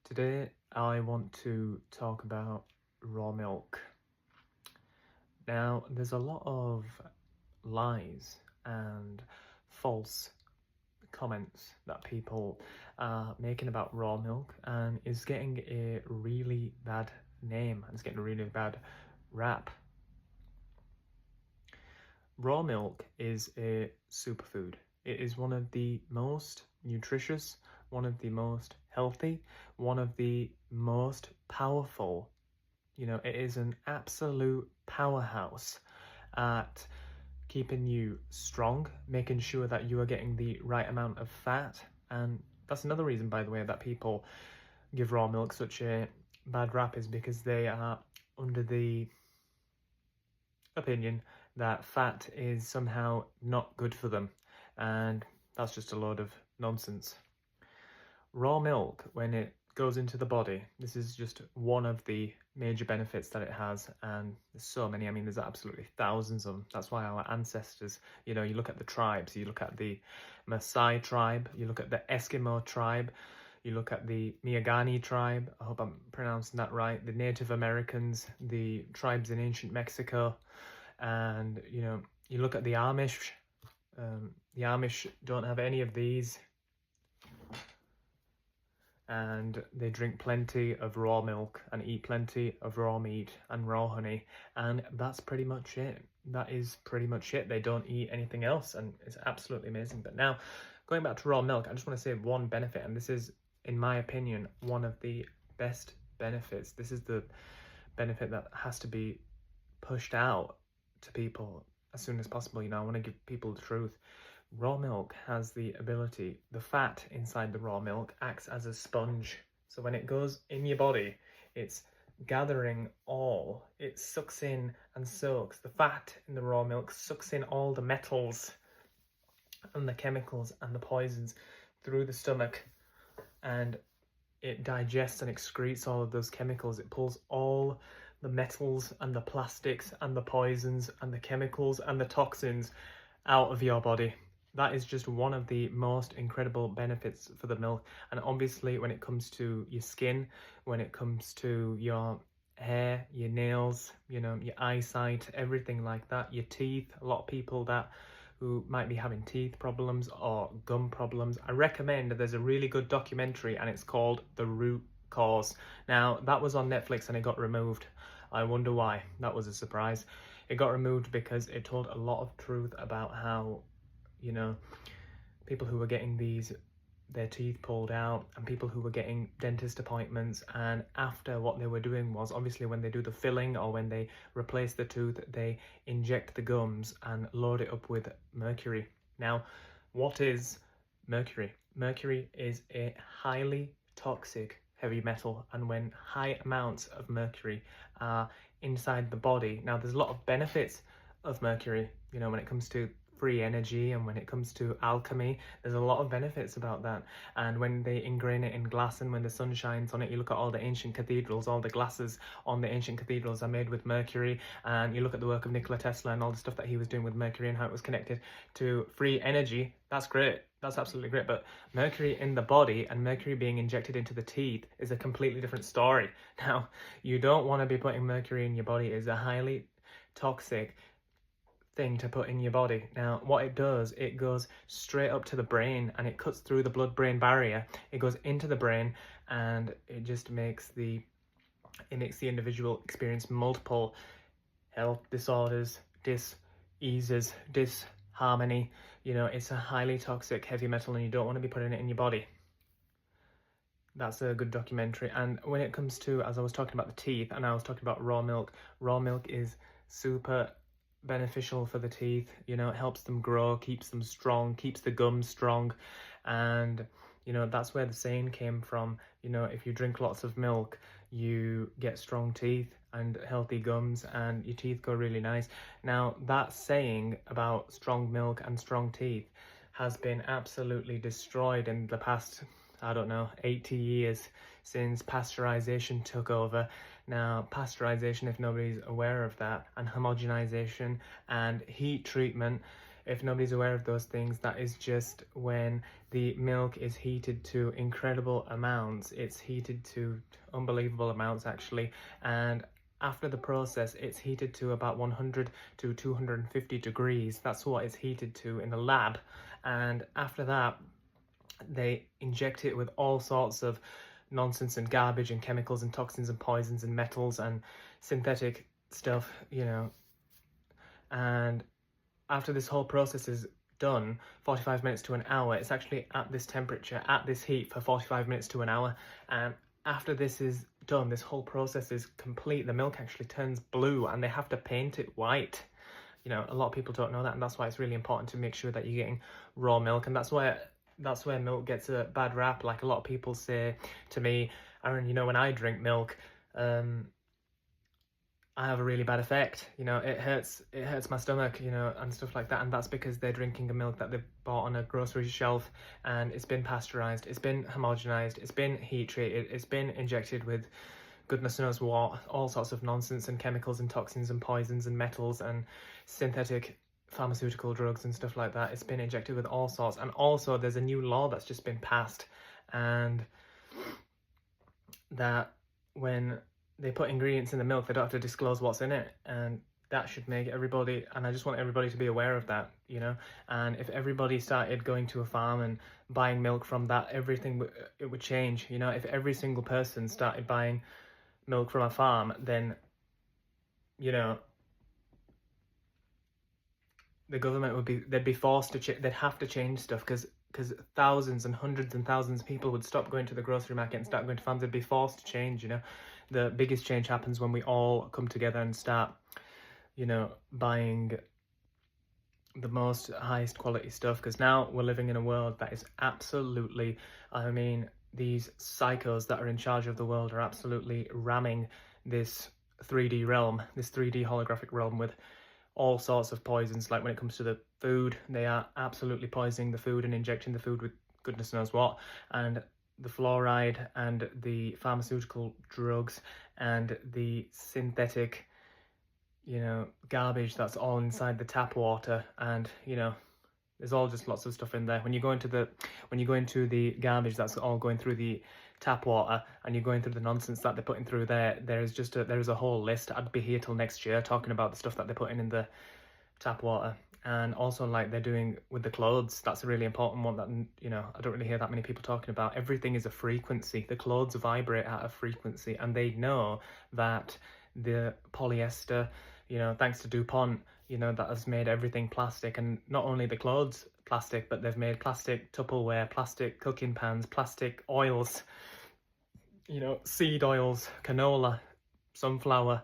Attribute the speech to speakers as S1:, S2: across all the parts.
S1: Today I want to talk about raw milk. Now, there's a lot of lies and false comments that people are making about raw milk, and is getting a really bad name and it's getting a really bad rap. Raw milk is a superfood. It is one of the most nutritious, one of the most healthy, one of the most powerful. It is an absolute powerhouse at keeping you strong, making sure that you are getting the right amount of fat. And that's another reason, by the way, that people give raw milk such a bad rap, is because they are under the opinion that fat is somehow not good for them. And that's just a load of nonsense. Raw milk, when it goes into the body, this is just one of the major benefits that it has, and there's so many. I mean, there's absolutely thousands of them. That's why our ancestors, you look at the tribes, you look at the Maasai tribe, you look at the Eskimo tribe, you look at the Miagani tribe, I hope I'm pronouncing that right, the Native Americans, the tribes in ancient Mexico, and you look at the Amish. The Amish don't have any of these, and they drink plenty of raw milk and eat plenty of raw meat and raw honey, and that's pretty much it. That is pretty much it. They don't eat anything else, and it's absolutely amazing. But now, going back to raw milk, I just want to say one benefit, and this is, in my opinion, one of the best benefits. This is the benefit that has to be pushed out to people as soon as possible. I want to give people the truth. Raw milk has the ability, the fat inside the raw milk acts as a sponge. So when it goes in your body, it's gathering it sucks in and soaks. The fat in the raw milk sucks in all the metals and the chemicals and the poisons through the stomach, and it digests and excretes all of those chemicals. It pulls all the metals and the plastics and the poisons and the chemicals and the toxins out of your body. That is just one of the most incredible benefits for the milk. And obviously, when it comes to your skin, when it comes to your hair, your nails, your eyesight, everything like that, your teeth, a lot of people who might be having teeth problems or gum problems, I recommend that there's a really good documentary, and it's called The Root Cause. Now, that was on Netflix and it got removed. I wonder why. That was a surprise. It got removed because it told a lot of truth about how people who were getting their teeth pulled out, and people who were getting dentist appointments, and after, what they were doing was, obviously, when they do the filling or when they replace the tooth, they inject the gums and load it up with mercury. Now, what is mercury? Mercury is a highly toxic heavy metal, and when high amounts of mercury are inside the body, now there's a lot of benefits of mercury, when it comes to free energy, and when it comes to alchemy, there's a lot of benefits about that. And when they ingrain it in glass, and when the sun shines on it, you look at all the ancient cathedrals, all the glasses on the ancient cathedrals are made with mercury, and you look at the work of Nikola Tesla and all the stuff that he was doing with mercury and how it was connected to free energy. That's great. That's absolutely great. But mercury in the body and mercury being injected into the teeth is a completely different story. Now, you don't want to be putting mercury in your body. It's a highly toxic thing to put in your body. Now, what it does, it goes straight up to the brain, and it cuts through the blood-brain barrier. It goes into the brain, and it just makes the individual experience multiple health disorders, diseases, disharmony. It's a highly toxic heavy metal, and you don't want to be putting it in your body. That's a good documentary. And when it comes to, as I was talking about the teeth, and I was talking about raw milk is super beneficial for the teeth. It helps them grow, keeps them strong, keeps the gums strong. And that's where the saying came from. If you drink lots of milk, you get strong teeth and healthy gums, and your teeth go really nice. Now, that saying about strong milk and strong teeth has been absolutely destroyed in the past, 80 years, since pasteurization took over. Now, pasteurization, if nobody's aware of that, and homogenization and heat treatment If nobody's aware of those things, that is just when the milk is heated to incredible amounts. It's heated to unbelievable amounts actually, and after the process it's heated to about 100 to 250 degrees. That's what it's heated to in the lab, and after that they inject it with all sorts of nonsense and garbage and chemicals and toxins and poisons and metals and synthetic stuff, you know. And after this whole process is done, 45 minutes to an hour, it's actually at this temperature, at this heat for 45 minutes to an hour. And after this is done, this whole process is complete, the milk actually turns blue and they have to paint it white. You know, a lot of people don't know that, and that's why it's really important to make sure that you're getting raw milk. And that's where milk gets a bad rap. Like a lot of people say to me, Aaron, you know, when I drink milk, I have a really bad effect, you know, it hurts my stomach, you know, and stuff like that. And that's because they're drinking a milk that they've bought on a grocery shelf, and it's been pasteurized, it's been homogenized, it's been heat treated, it's been injected with goodness knows what, all sorts of nonsense and chemicals and toxins and poisons and metals and synthetic pharmaceutical drugs and stuff like that. It's been injected with all sorts. And also there's a new law that's just been passed, and that when they put ingredients in the milk, they don't have to disclose what's in it, and that should make everybody, and I just want everybody to be aware of that, you know. And if everybody started going to a farm and buying milk from that, everything it would change, you know. If every single person started buying milk from a farm, then, you know, the government would be, they'd be forced to they'd have to change stuff, because thousands and hundreds and thousands of people would stop going to the grocery market and start going to farms. They'd be forced to change, you know. The biggest change happens when we all come together and start, you know, buying the most highest quality stuff, because now we're living in a world that is absolutely, I mean, these psychos that are in charge of the world are absolutely ramming this 3D realm, this 3D holographic realm with all sorts of poisons. Like when it comes to the food, they are absolutely poisoning the food and injecting the food with goodness knows what, and the fluoride and the pharmaceutical drugs and the synthetic, you know, garbage that's all inside the tap water. And, you know, there's all just lots of stuff in there. When you go into the garbage that's all going through the tap water, and you're going through the nonsense that they're putting through there is a whole list. I'd be here till next year talking about the stuff that they're putting in the tap water. And also, like they're doing with the clothes, that's a really important one that, you know, I don't really hear that many people talking about. Everything is a frequency. The clothes vibrate at a frequency, and they know that the polyester, you know, thanks to DuPont, you know, that has made everything plastic. And not only the clothes plastic, but they've made plastic Tupperware, plastic cooking pans, plastic oils, you know, seed oils, canola, sunflower,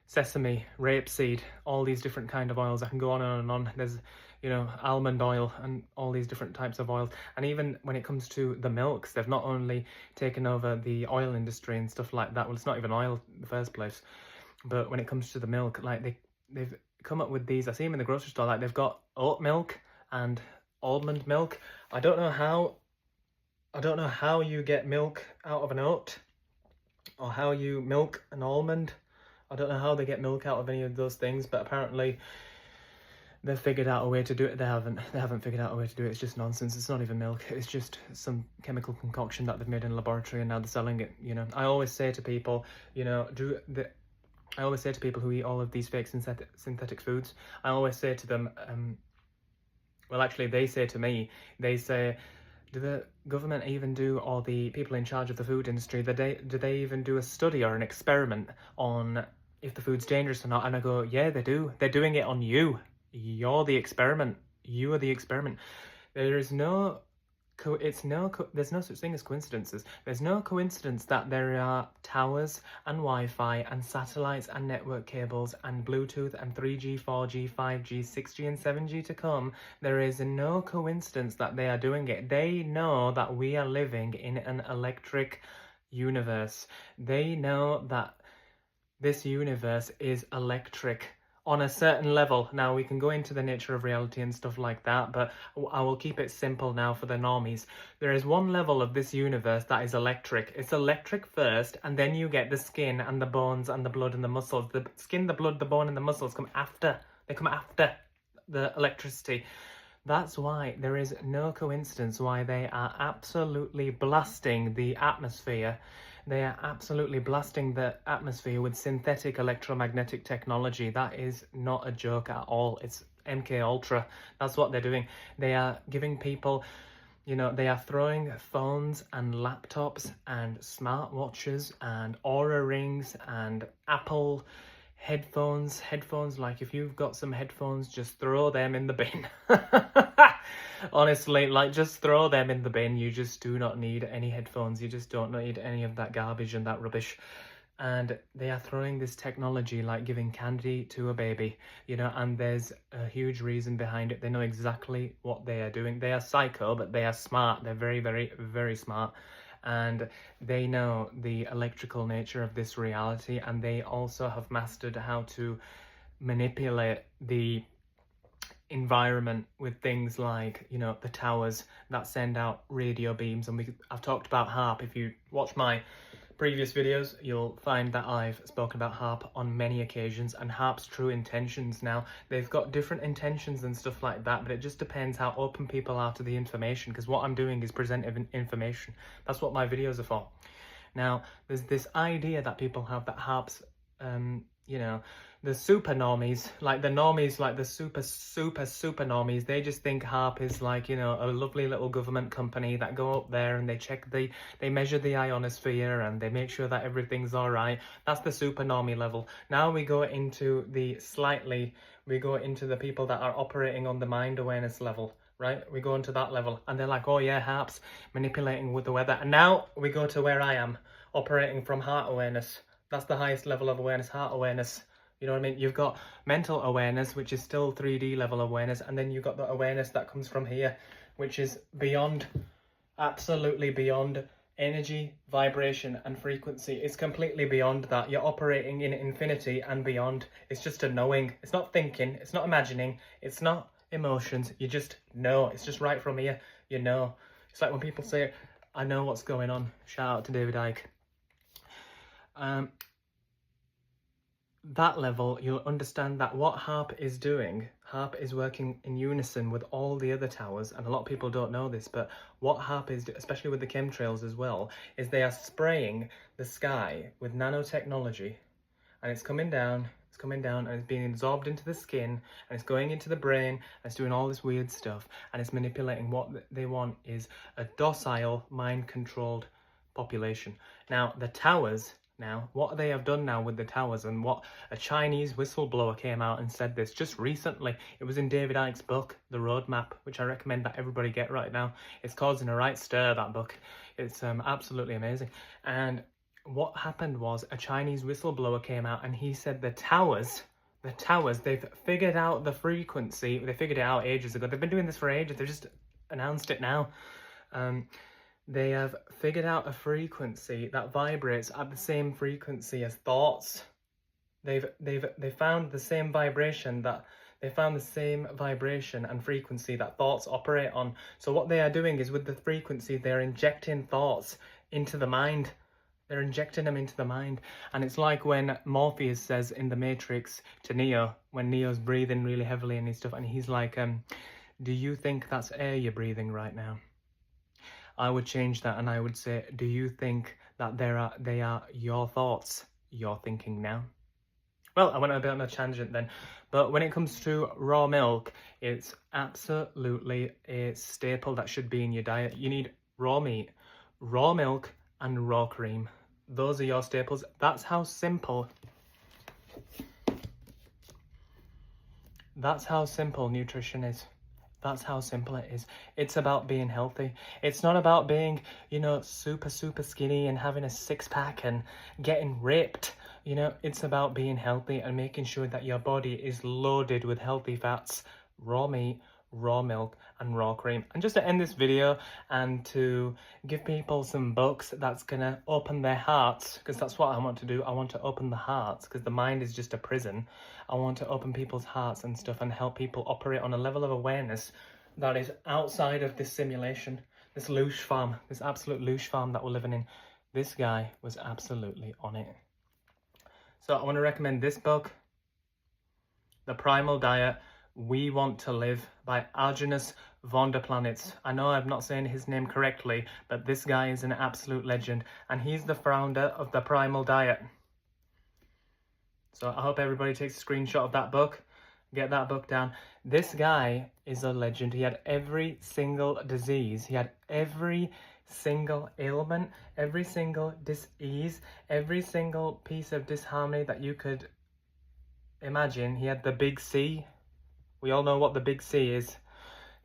S1: sesame, rapeseed, all these different kind of oils. I can go on and on. There's, you know, almond oil and all these different types of oils. And even when it comes to the milks, they've not only taken over the oil industry and stuff like that. Well, it's not even oil in the first place. But when it comes to the milk, like they've come up with these. I see them in the grocery store. Like they've got oat milk and almond milk. I don't know how you get milk out of an oat, or how you milk an almond. I don't know how they get milk out of any of those things, but apparently they've figured out a way to do it. They haven't figured out a way to do it. It's just nonsense. It's not even milk. It's just some chemical concoction that they've made in a laboratory, and now they're selling it, you know. I always say to people, you know, I always say to people who eat all of these fake synthetic foods, I always say to them, well, actually, they say to me, they say, do the government even do, or the people in charge of the food industry, do they even do a study or an experiment on if the food's dangerous or not? And I go, yeah, they do. They're doing it on you. You're the experiment. You are the experiment. There's no such thing as coincidences. There's no coincidence that there are towers and Wi-Fi and satellites and network cables and Bluetooth and 3G, 4G, 5G, 6G and 7G to come. There is no coincidence that they are doing it. They know that we are living in an electric universe. They know that this universe is electric on a certain level. Now, we can go into the nature of reality and stuff like that, but I will keep it simple now for the normies. There is one level of this universe that is electric. It's electric first, and then you get the skin and the bones and the blood and the muscles. The skin, the blood, the bone and the muscles come after. They come after the electricity. That's why there is no coincidence why they are absolutely blasting the atmosphere. They are absolutely blasting the atmosphere with synthetic electromagnetic technology. That is not a joke at all. It's MK Ultra. That's what they're doing. They are giving people, you know, they are throwing phones and laptops and smartwatches and Aura rings and Apple headphones, like if you've got some headphones, just throw them in the bin. Honestly, like just throw them in the bin. You just do not need any headphones. You just don't need any of that garbage and that rubbish. And they are throwing this technology like giving candy to a baby, you know, and there's a huge reason behind it. They know exactly what they are doing. They are psycho, but they are smart. They're very, very, very smart. And they know the electrical nature of this reality, and they also have mastered how to manipulate the environment with things like, you know, the towers that send out radio beams. And I've talked about HAARP. If you watch my previous videos, you'll find that I've spoken about HAARP on many occasions, and HAARP's true intentions now, they've got different intentions and stuff like that, but it just depends how open people are to the information, because what I'm doing is presenting information. That's what my videos are for. Now, there's this idea that people have that HAARP's, you know, the super normies, like the normies, like the super normies, they just think HAARP is like, you know, a lovely little government company that go up there and they measure the ionosphere and they make sure that everything's all right. That's the super normie level. Now we go into the people that are operating on the mind awareness level, right? We go into that level and they're like, oh yeah, HAARP's manipulating with the weather. And now we go to where I am, operating from heart awareness. That's the highest level of awareness, heart awareness. You know what I mean? You've got mental awareness, which is still 3D level awareness, and then you've got the awareness that comes from here, which is beyond, absolutely beyond energy, vibration, and frequency. It's completely beyond that. You're operating in infinity and beyond. It's just a knowing. It's not thinking. It's not imagining. It's not emotions. You just know. It's just right from here. You know. It's like when people say, I know what's going on. Shout out to David Icke. That level, you'll understand that what HAARP is doing, HAARP is working in unison with all the other towers, and a lot of people don't know this, but what HAARP is, especially with the chemtrails as well, is they are spraying the sky with nanotechnology, and it's coming down, and it's being absorbed into the skin, and it's going into the brain, and it's doing all this weird stuff, and it's manipulating. What they want is a docile, mind-controlled population. Now, the towers... Now, what they have done now with the towers, and what a Chinese whistleblower came out and said this just recently. It was in David Icke's book, The Roadmap, which I recommend that everybody get right now. It's causing a right stir, that book. It's absolutely amazing. And what happened was a Chinese whistleblower came out and he said the towers, they've figured out the frequency. They figured it out ages ago. They've been doing this for ages. They've just announced it now. They have figured out a frequency that vibrates at the same frequency as thoughts. They found the same vibration and frequency that thoughts operate on. So what they are doing is, with the frequency, they're injecting thoughts into the mind. They're injecting them into the mind. And it's like when Morpheus says in The Matrix to Neo, when Neo's breathing really heavily and his stuff, and he's like, do you think that's air you're breathing right now? I would change that and I would say, do you think that they are your thoughts you're thinking now? Well, I went a bit on a tangent then. But when it comes to raw milk, it's absolutely a staple that should be in your diet. You need raw meat, raw milk, and raw cream. Those are your staples. That's how simple. That's how simple nutrition is. That's how simple it is. It's about being healthy. It's not about being, you know, super skinny and having a six-pack and getting ripped. You know, it's about being healthy and making sure that your body is loaded with healthy fats, raw meat, raw milk, and raw cream. And just to end this video and to give people some books that's gonna open their hearts, because that's what I want to do. I want to open the hearts, because the mind is just a prison. I want to open people's hearts and stuff and help people operate on a level of awareness that is outside of this simulation, this loosh farm, this absolute loosh farm that we're living in. This guy was absolutely on it. So I want to recommend this book, The Primal Diet We Want to Live by Alginus von der Planitz. I know I'm not saying his name correctly, but this guy is an absolute legend, and he's the founder of the Primal diet. So I hope everybody takes a screenshot of that book. Get that book down. This guy is a legend. He had every single disease. He had every single ailment, every single dis-ease, every single piece of disharmony that you could imagine. He had the big C. We all know what the big C is.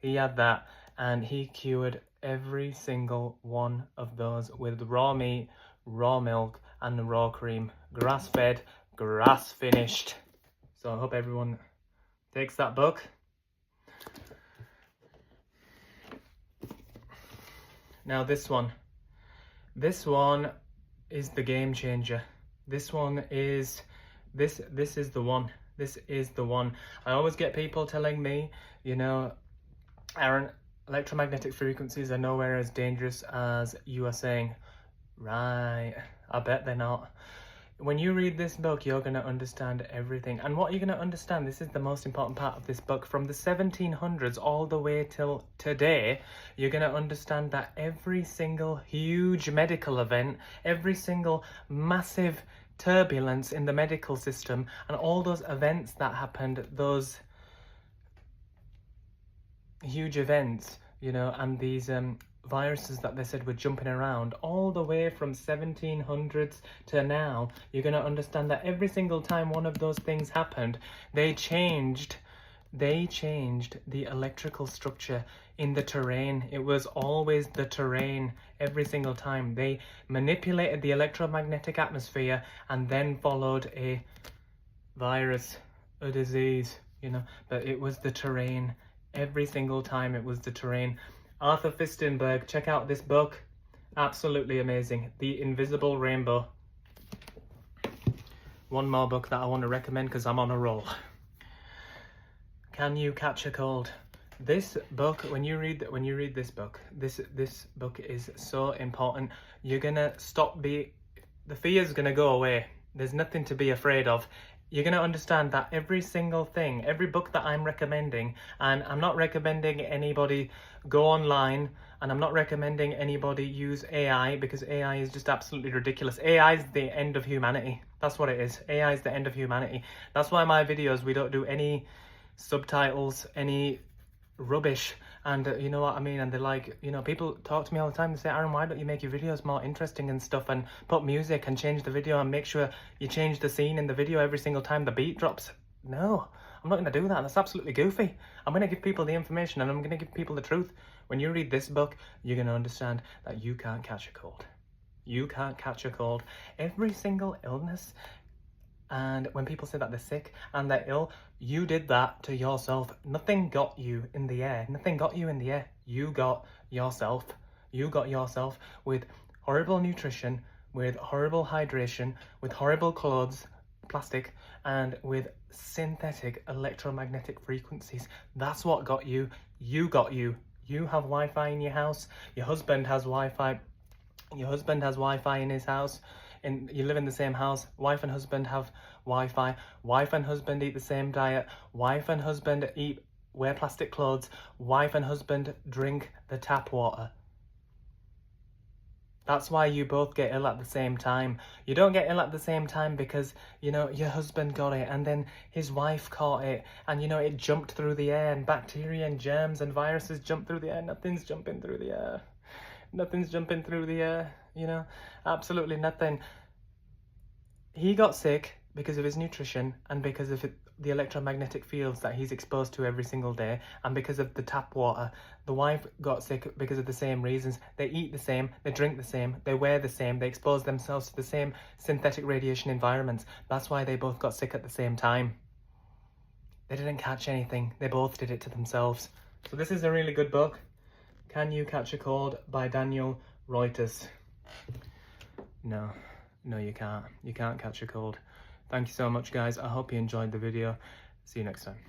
S1: He had that, and he cured every single one of those with raw meat, raw milk, and raw cream. Grass-fed, grass-finished. So I hope everyone takes that book. Now this one is the game changer. This one is, this is the one. This is the one. I always get people telling me, you know, Aaron, electromagnetic frequencies are nowhere as dangerous as you are saying. Right, I bet they're not. When you read this book, you're going to understand everything. And what you're going to understand, this is the most important part of this book, from the 1700s all the way till today, you're going to understand that every single huge medical event, every single massive turbulence in the medical system, and all those events that happened, those huge events, you know, and these viruses that they said were jumping around all the way from 1700s to now, you're going to understand that every single time one of those things happened, they changed the electrical structure in the terrain. It was always the terrain every single time. They manipulated the electromagnetic atmosphere and then followed a virus, a disease, you know, but it was the terrain. Every single time it was the terrain. Arthur Fistenberg, check out this book. Absolutely amazing. The Invisible Rainbow. One more book that I want to recommend because I'm on a roll. Can You Catch a Cold? This book, when you read this book, this book is so important. You're gonna the fear's gonna go away. There's nothing to be afraid of. You're going to understand that every single thing, every book that I'm recommending, and I'm not recommending anybody go online, and I'm not recommending anybody use AI, because AI is just absolutely ridiculous. AI is the end of humanity. That's what it is. AI is the end of humanity. That's why my videos, we don't do any subtitles, any rubbish. And you know what I mean? And they're like, you know, people talk to me all the time. They say, Aaron, why don't you make your videos more interesting and stuff, and put music and change the video and make sure you change the scene in the video every single time the beat drops? No, I'm not going to do that. That's absolutely goofy. I'm going to give people the information, and I'm going to give people the truth. When you read this book, you're going to understand that you can't catch a cold. You can't catch a cold. Every single illness, and when people say that they're sick and they're ill, you did that to yourself. Nothing got you in the air. Nothing got you in the air. You got yourself. You got yourself with horrible nutrition, with horrible hydration, with horrible clothes, plastic, and with synthetic electromagnetic frequencies. That's what got you. You got you. You have Wi-Fi in your house. Your husband has Wi-Fi. Your husband has Wi-Fi in his house. And you live in the same house. Wife and husband have Wi-Fi. Wife and husband eat the same diet. Wife and husband wear plastic clothes. Wife and husband drink the tap water. That's why you both get ill at the same time. You don't get ill at the same time because, you know, your husband got it and then his wife caught it, and, you know, it jumped through the air, and bacteria and germs and viruses jump through the air. Nothing's jumping through the air. Nothing's jumping through the air, you know, absolutely nothing. He got sick because of his nutrition, and because of the electromagnetic fields that he's exposed to every single day, and because of the tap water. The wife got sick because of the same reasons. They eat the same, they drink the same, they wear the same, they expose themselves to the same synthetic radiation environments. That's why they both got sick at the same time. They didn't catch anything, they both did it to themselves. So this is a really good book. Can You Catch a Cold by Daniel Reuters. No, you can't. You can't catch a cold. Thank you so much, guys. I hope you enjoyed the video. See you next time.